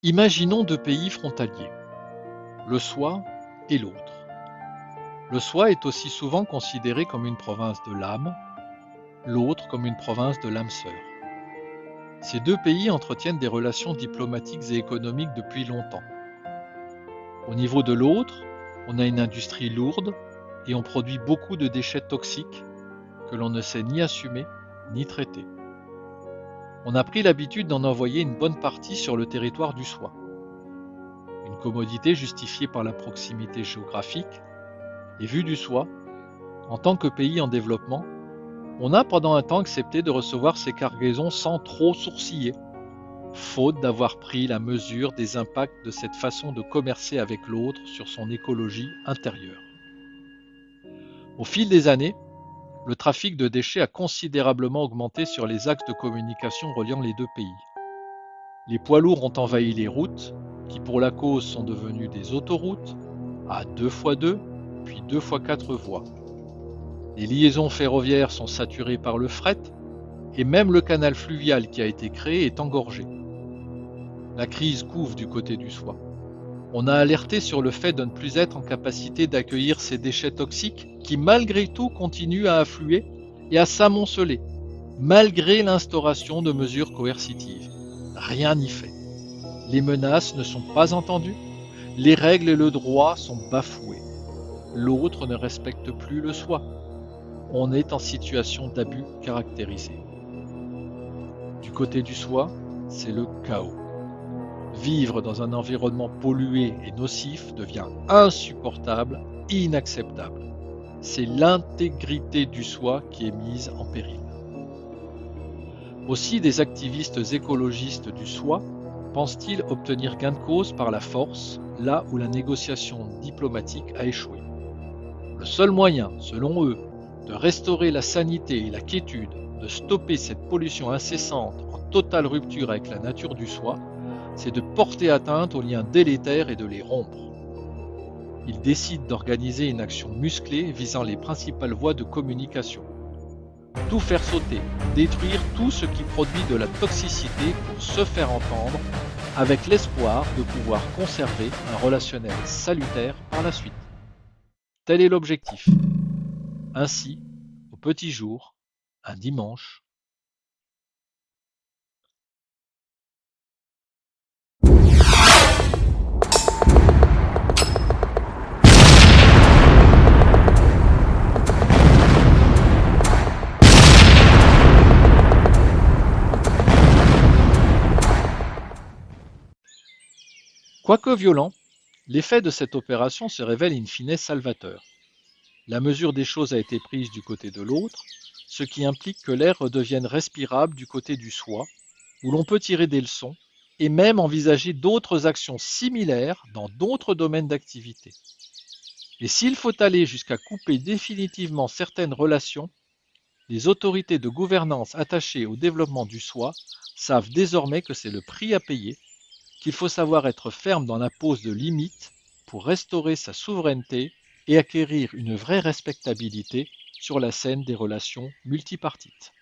Imaginons deux pays frontaliers, le soi et l'autre. Le soi est aussi souvent considéré comme une province de l'âme, l'autre comme une province de l'âme sœur. Ces deux pays entretiennent des relations diplomatiques et économiques depuis longtemps. Au niveau de l'autre, on a une industrie lourde et on produit beaucoup de déchets toxiques que l'on ne sait ni assumer ni traiter. On a pris l'habitude d'en envoyer une bonne partie sur le territoire du soi. Une commodité justifiée par la proximité géographique et vue du soi, en tant que pays en développement, on a pendant un temps accepté de recevoir ces cargaisons sans trop sourciller, faute d'avoir pris la mesure des impacts de cette façon de commercer avec l'autre sur son écologie intérieure. Au fil des années, le trafic de déchets a considérablement augmenté sur les axes de communication reliant les deux pays. Les poids lourds ont envahi les routes, qui pour la cause sont devenues des autoroutes, à 2x2, puis 2x4 voies. Les liaisons ferroviaires sont saturées par le fret, et même le canal fluvial qui a été créé est engorgé. La crise couve du côté du soi. On a alerté sur le fait de ne plus être en capacité d'accueillir ces déchets toxiques qui malgré tout continuent à affluer et à s'amonceler, malgré l'instauration de mesures coercitives. Rien n'y fait. Les menaces ne sont pas entendues, les règles et le droit sont bafoués. L'autre ne respecte plus le soi. On est en situation d'abus caractérisé. Du côté du soi, c'est le chaos. Vivre dans un environnement pollué et nocif devient insupportable, inacceptable. C'est l'intégrité du soi qui est mise en péril. Aussi, des activistes écologistes du soi pensent-ils obtenir gain de cause par la force, là où la négociation diplomatique a échoué. Le seul moyen, selon eux, de restaurer la sanité et la quiétude, de stopper cette pollution incessante en totale rupture avec la nature du soi, c'est de porter atteinte aux liens délétères et de les rompre. Ils décident d'organiser une action musclée visant les principales voies de communication. Tout faire sauter, détruire tout ce qui produit de la toxicité pour se faire entendre, avec l'espoir de pouvoir conserver un relationnel salutaire par la suite. Tel est l'objectif. Ainsi, au petit jour, un dimanche, quoique violent, l'effet de cette opération se révèle in fine salvateur. La mesure des choses a été prise du côté de l'autre, ce qui implique que l'air redevienne respirable du côté du soi, où l'on peut tirer des leçons et même envisager d'autres actions similaires dans d'autres domaines d'activité. Et s'il faut aller jusqu'à couper définitivement certaines relations, les autorités de gouvernance attachées au développement du soi savent désormais que c'est le prix à payer, qu'il faut savoir être ferme dans la pose de limites pour restaurer sa souveraineté et acquérir une vraie respectabilité sur la scène des relations multipartites.